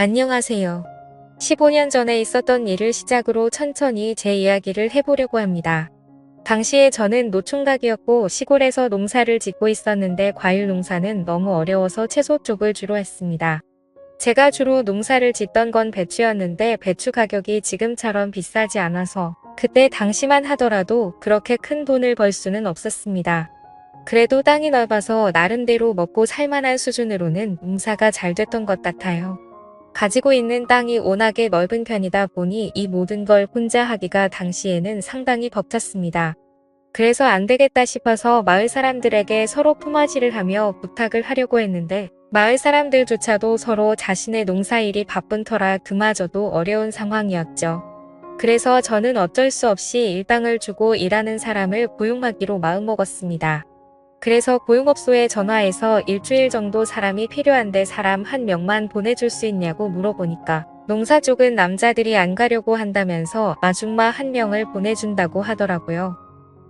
안녕하세요. 15년 전에 있었던 일을 시작으로 천천히 제 이야기를 해보려고 합니다. 당시에 저는 노총각이었고 시골에서 농사를 짓고 있었는데 과일 농사는 너무 어려워서 채소 쪽을 주로 했습니다. 제가 주로 농사를 짓던 건 배추였는데 배추 가격이 지금처럼 비싸지 않아서 그때 당시만 하더라도 그렇게 큰 돈을 벌 수는 없었습니다. 그래도 땅이 넓어서 나름대로 먹고 살만한 수준으로는 농사가 잘 됐던 것 같아요. 가지고 있는 땅이 워낙에 넓은 편이다 보니 이 모든 걸 혼자 하기가 당시에는 상당히 벅찼습니다. 그래서 안 되겠다 싶어서 마을 사람들에게 서로 품앗이를 하며 부탁을 하려고 했는데 마을 사람들조차도 서로 자신의 농사일이 바쁜 터라 그마저도 어려운 상황이었죠. 그래서 저는 어쩔 수 없이 일당을 주고 일하는 사람을 고용하기로 마음먹었습니다. 그래서 고용업소에 전화해서 일주일 정도 사람이 필요한데 사람 한 명만 보내줄 수 있냐고 물어보니까 농사 쪽은 남자들이 안 가려고 한다면서 아줌마 한 명을 보내준다고 하더라고요.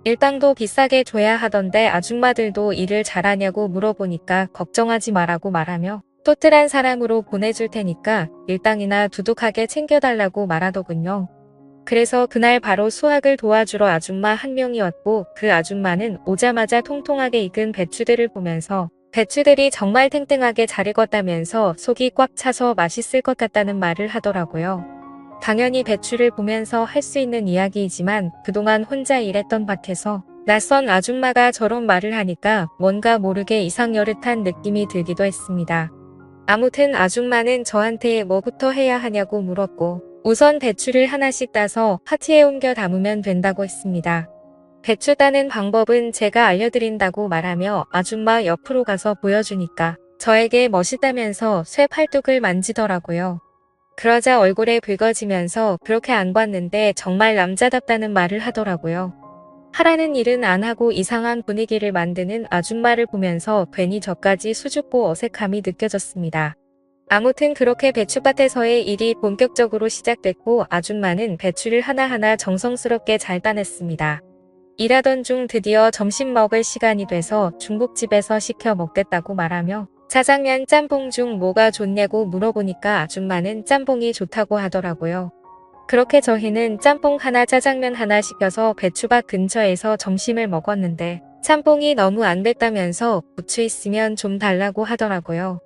일당도 비싸게 줘야 하던데 아줌마들도 일을 잘하냐고 물어보니까 걱정하지 마라고 말하며 또뜰한 사람으로 보내줄 테니까 일당이나 두둑하게 챙겨달라고 말하더군요. 그래서 그날 바로 수확을 도와주러 아줌마 한 명이 왔고 그 아줌마는 오자마자 통통하게 익은 배추들을 보면서 배추들이 정말 탱탱하게 잘 익었다면서 속이 꽉 차서 맛있을 것 같다는 말을 하더라고요. 당연히 배추를 보면서 할 수 있는 이야기이지만 그동안 혼자 일했던 밭에서 낯선 아줌마가 저런 말을 하니까 뭔가 모르게 이상여릇한 느낌이 들기도 했습니다. 아무튼 아줌마는 저한테 뭐부터 해야 하냐고 물었고 우선 배추를 하나씩 따서 파트에 옮겨 담으면 된다고 했습니다. 배추 따는 방법은 제가 알려드린다고 말하며 아줌마 옆으로 가서 보여주니까 저에게 멋있다면서 쇠 팔뚝을 만지더라고요. 그러자 얼굴에 붉어지면서 그렇게 안 봤는데 정말 남자답다는 말을 하더라고요. 하라는 일은 안 하고 이상한 분위기를 만드는 아줌마를 보면서 괜히 저까지 수줍고 어색함이 느껴졌습니다. 아무튼 그렇게 배추밭에서의 일이 본격적으로 시작됐고 아줌마는 배추를 하나하나 정성스럽게 잘 따냈습니다. 일하던 중 드디어 점심 먹을 시간이 돼서 중국집에서 시켜 먹겠다고 말하며 짜장면 짬뽕 중 뭐가 좋냐고 물어보니까 아줌마는 짬뽕이 좋다고 하더라고요. 그렇게 저희는 짬뽕 하나 짜장면 하나 시켜서 배추밭 근처에서 점심을 먹었는데 짬뽕이 너무 안 됐다면서 고추 있으면 좀 달라고 하더라고요.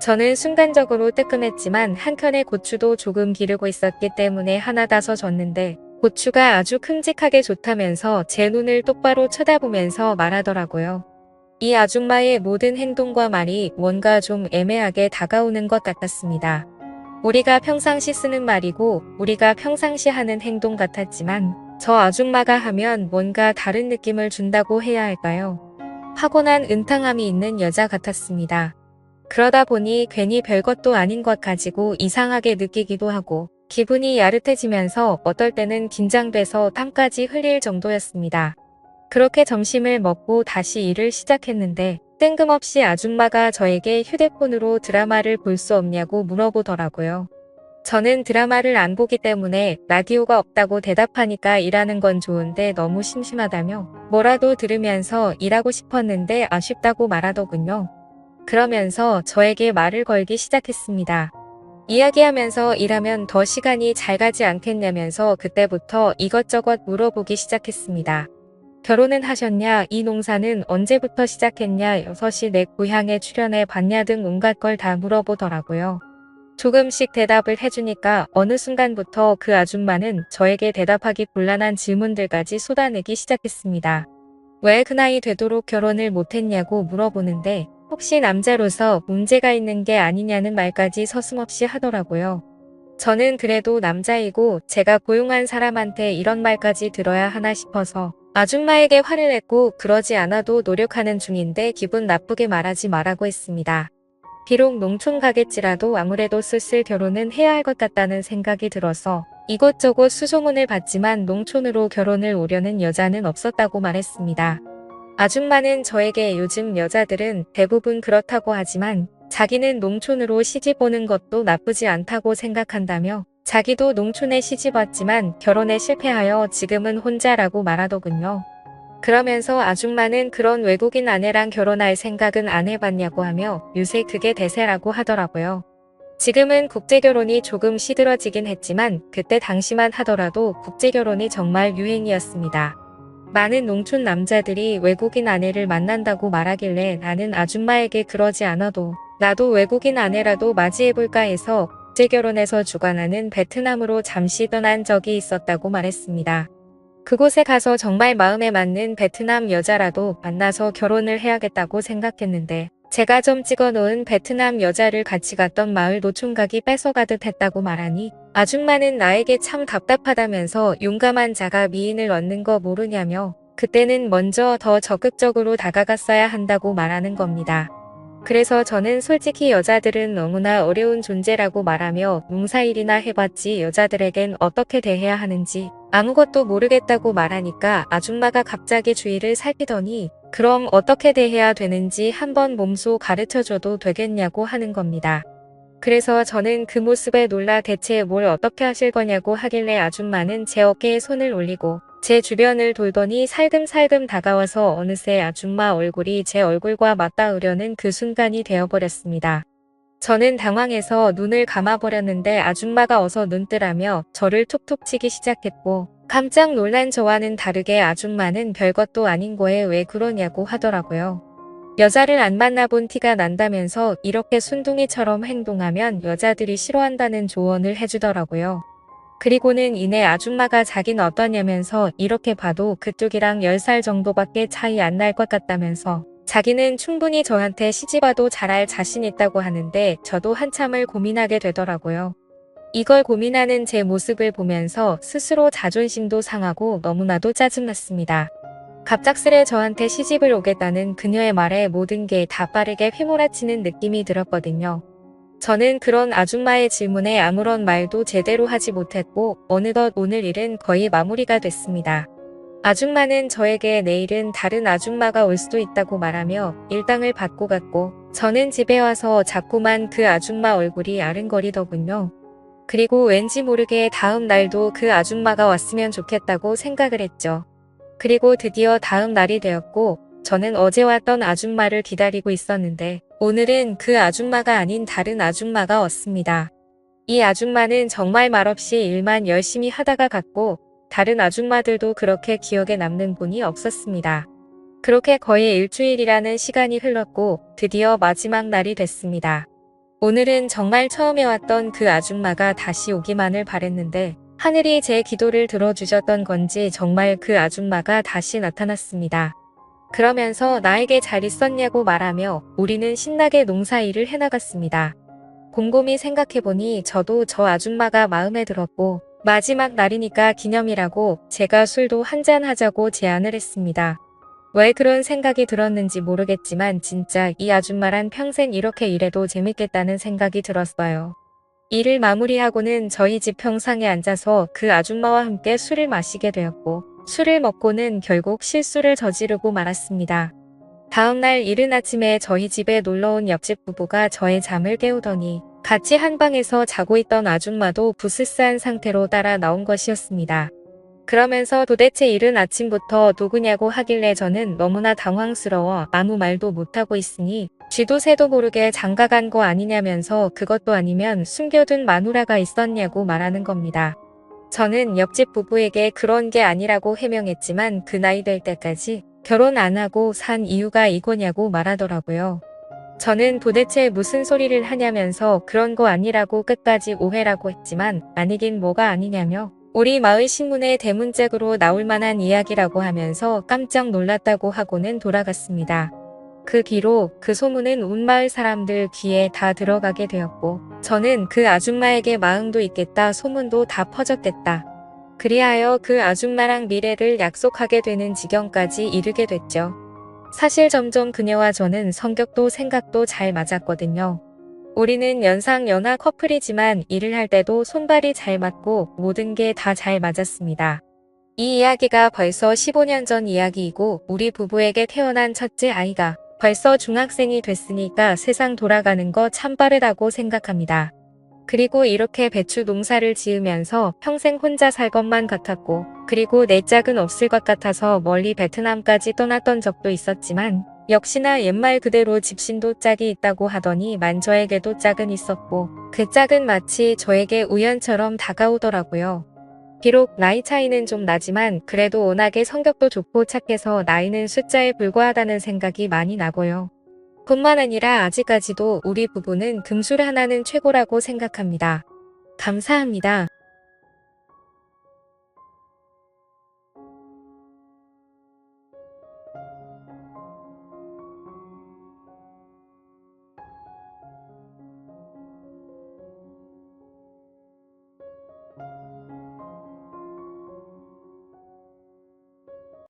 저는 순간적으로 뜨끔했지만 한켠에 고추도 조금 기르고 있었기 때문에 하나 따서 줬는데 고추가 아주 큼직하게 좋다면서 제 눈을 똑바로 쳐다보면서 말하더라고요. 이 아줌마의 모든 행동과 말이 뭔가 좀 애매하게 다가오는 것 같았습니다. 우리가 평상시 쓰는 말이고 우리가 평상시 하는 행동 같았지만 저 아줌마가 하면 뭔가 다른 느낌을 준다고 해야 할까요? 타고난 은탕함이 있는 여자 같았습니다. 그러다 보니 괜히 별것도 아닌 것 가지고 이상하게 느끼기도 하고 기분이 야릇해지면서 어떨 때는 긴장돼서 땀까지 흘릴 정도였습니다. 그렇게 점심을 먹고 다시 일을 시작했는데 뜬금없이 아줌마가 저에게 휴대폰으로 드라마를 볼 수 없냐고 물어보더라고요. 저는 드라마를 안 보기 때문에 라디오가 없다고 대답하니까 일하는 건 좋은데 너무 심심하다며 뭐라도 들으면서 일하고 싶었는데 아쉽다고 말하더군요. 그러면서 저에게 말을 걸기 시작했습니다. 이야기하면서 일하면 더 시간이 잘 가지 않겠냐면서 그때부터 이것저것 물어보기 시작했습니다. 결혼은 하셨냐? 이 농사는 언제부터 시작했냐? 6시 내 고향에 출연해 봤냐? 등 온갖 걸 다 물어보더라고요. 조금씩 대답을 해주니까 어느 순간부터 그 아줌마는 저에게 대답하기 곤란한 질문들까지 쏟아내기 시작했습니다. 왜 그 나이 되도록 결혼을 못했냐고 물어보는데 혹시 남자로서 문제가 있는 게 아니냐는 말까지 서슴없이 하더라고요. 저는 그래도 남자이고 제가 고용한 사람한테 이런 말까지 들어야 하나 싶어서 아줌마에게 화를 냈고 그러지 않아도 노력하는 중인데 기분 나쁘게 말하지 말라고 했습니다. 비록 농촌 가겠지라도 아무래도 슬슬 결혼은 해야 할 것 같다는 생각이 들어서 이곳저곳 수소문을 받지만 농촌으로 결혼을 오려는 여자는 없었다고 말했습니다. 아줌마는 저에게 요즘 여자들은 대부분 그렇다고 하지만 자기는 농촌으로 시집 오는 것도 나쁘지 않다고 생각한다며 자기도 농촌에 시집 왔지만 결혼에 실패하여 지금은 혼자라고 말하더군요. 그러면서 아줌마는 그런 외국인 아내랑 결혼할 생각은 안 해봤냐고 하며 요새 그게 대세라고 하더라고요. 지금은 국제결혼이 조금 시들어지긴 했지만 그때 당시만 하더라도 국제결혼이 정말 유행이었습니다. 많은 농촌 남자들이 외국인 아내를 만난다고 말하길래 나는 아줌마에게 그러지 않아도 나도 외국인 아내라도 맞이해볼까 해서 국제결혼에서 주관하는 베트남으로 잠시 떠난 적이 있었다고 말했습니다. 그곳에 가서 정말 마음에 맞는 베트남 여자라도 만나서 결혼을 해야겠다고 생각했는데 제가 좀 찍어놓은 베트남 여자를 같이 갔던 마을 노총각이 뺏어가듯 했다고 말하니 아줌마는 나에게 참 답답하다면서 용감한 자가 미인을 얻는 거 모르냐며 그때는 먼저 더 적극적으로 다가갔어야 한다고 말하는 겁니다. 그래서 저는 솔직히 여자들은 너무나 어려운 존재라고 말하며 농사일이나 해봤지 여자들에겐 어떻게 대해야 하는지 아무것도 모르겠다고 말하니까 아줌마가 갑자기 주위를 살피더니 그럼 어떻게 대해야 되는지 한번 몸소 가르쳐줘도 되겠냐고 하는 겁니다. 그래서 저는 그 모습에 놀라 대체 뭘 어떻게 하실 거냐고 하길래 아줌마는 제 어깨에 손을 올리고 제 주변을 돌더니 살금살금 다가와서 어느새 아줌마 얼굴이 제 얼굴과 맞닿으려는 그 순간이 되어버렸습니다. 저는 당황해서 눈을 감아버렸는데 아줌마가 어서 눈 뜨라며 저를 툭툭 치기 시작했고 깜짝 놀란 저와는 다르게 아줌마는 별것도 아닌 거에 왜 그러냐고 하더라고요. 여자를 안 만나본 티가 난다면서 이렇게 순둥이처럼 행동하면 여자들이 싫어한다는 조언을 해주더라고요. 그리고는 이내 아줌마가 자긴 어떠냐면서 이렇게 봐도 그쪽이랑 10살 정도밖에 차이 안 날 것 같다면서 자기는 충분히 저한테 시집와도 잘할 자신 있다고 하는데 저도 한참을 고민하게 되더라고요. 이걸 고민하는 제 모습을 보면서 스스로 자존심도 상하고 너무나도 짜증났습니다. 갑작스레 저한테 시집을 오겠다는 그녀의 말에 모든 게 다 빠르게 휘몰아치는 느낌이 들었거든요. 저는 그런 아줌마의 질문에 아무런 말도 제대로 하지 못했고 어느덧 오늘 일은 거의 마무리가 됐습니다. 아줌마는 저에게 내일은 다른 아줌마가 올 수도 있다고 말하며 일당을 받고 갔고 저는 집에 와서 자꾸만 그 아줌마 얼굴이 아른거리더군요. 그리고 왠지 모르게 다음 날도 그 아줌마가 왔으면 좋겠다고 생각을 했죠. 그리고 드디어 다음 날이 되었고 저는 어제 왔던 아줌마를 기다리고 있었는데 오늘은 그 아줌마가 아닌 다른 아줌마가 왔습니다. 이 아줌마는 정말 말없이 일만 열심히 하다가 갔고 다른 아줌마들도 그렇게 기억에 남는 분이 없었습니다. 그렇게 거의 일주일이라는 시간이 흘렀고 드디어 마지막 날이 됐습니다. 오늘은 정말 처음에 왔던 그 아줌마가 다시 오기만을 바랬는데 하늘이 제 기도를 들어주셨던 건지 정말 그 아줌마가 다시 나타났습니다. 그러면서 나에게 잘 있었냐고 말하며 우리는 신나게 농사일을 해나갔습니다. 곰곰이 생각해보니 저도 저 아줌마가 마음에 들었고 마지막 날이니까 기념이라고 제가 술도 한잔 하자고 제안을 했습니다. 왜 그런 생각이 들었는지 모르겠지만 진짜 이 아줌마란 평생 이렇게 일해도 재밌겠다는 생각이 들었어요. 일을 마무리하고는 저희 집 평상에 앉아서 그 아줌마와 함께 술을 마시게 되었고 술을 먹고는 결국 실수를 저지르고 말았습니다. 다음날 이른 아침에 저희 집에 놀러온 옆집 부부가 저의 잠을 깨우더니 같이 한 방에서 자고 있던 아줌마도 부스스한 상태로 따라 나온 것이었습니다. 그러면서 도대체 이른 아침부터 누구냐고 하길래 저는 너무나 당황스러워 아무 말도 못하고 있으니 쥐도 새도 모르게 장가간 거 아니냐면서 그것도 아니면 숨겨둔 마누라가 있었냐고 말하는 겁니다. 저는 옆집 부부에게 그런 게 아니라고 해명했지만 그 나이 될 때까지 결혼 안 하고 산 이유가 이거냐고 말하더라고요. 저는 도대체 무슨 소리를 하냐면서 그런 거 아니라고 끝까지 오해라고 했지만 아니긴 뭐가 아니냐며 우리 마을 신문에 대문짝으로 나올 만한 이야기라고 하면서 깜짝 놀랐다고 하고는 돌아갔습니다. 그 뒤로 그 소문은 온 마을 사람들 귀에 다 들어가게 되었고 저는 그 아줌마에게 마음도 있겠다 소문도 다 퍼졌겠다. 그리하여 그 아줌마랑 미래를 약속하게 되는 지경까지 이르게 됐죠. 사실 점점 그녀와 저는 성격도 생각도 잘 맞았거든요. 우리는 연상연하 커플이지만 일을 할 때도 손발이 잘 맞고 모든 게 다 잘 맞았습니다. 이 이야기가 벌써 15년 전 이야기이고 우리 부부에게 태어난 첫째 아이가 벌써 중학생이 됐으니까 세상 돌아가는 거 참 빠르다고 생각합니다. 그리고 이렇게 배추 농사를 지으면서 평생 혼자 살 것만 같았고 그리고 내 짝은 없을 것 같아서 멀리 베트남까지 떠났던 적도 있었지만 역시나 옛말 그대로 집신도 짝이 있다고 하더니 만저에게도 짝은 있었고 그 짝은 마치 저에게 우연처럼 다가오더라고요. 비록 나이 차이는 좀 나지만 그래도 워낙에 성격도 좋고 착해서 나이는 숫자에 불과하다는 생각이 많이 나고요. 뿐만 아니라 아직까지도 우리 부부는 금술 하나는 최고라고 생각합니다. 감사합니다.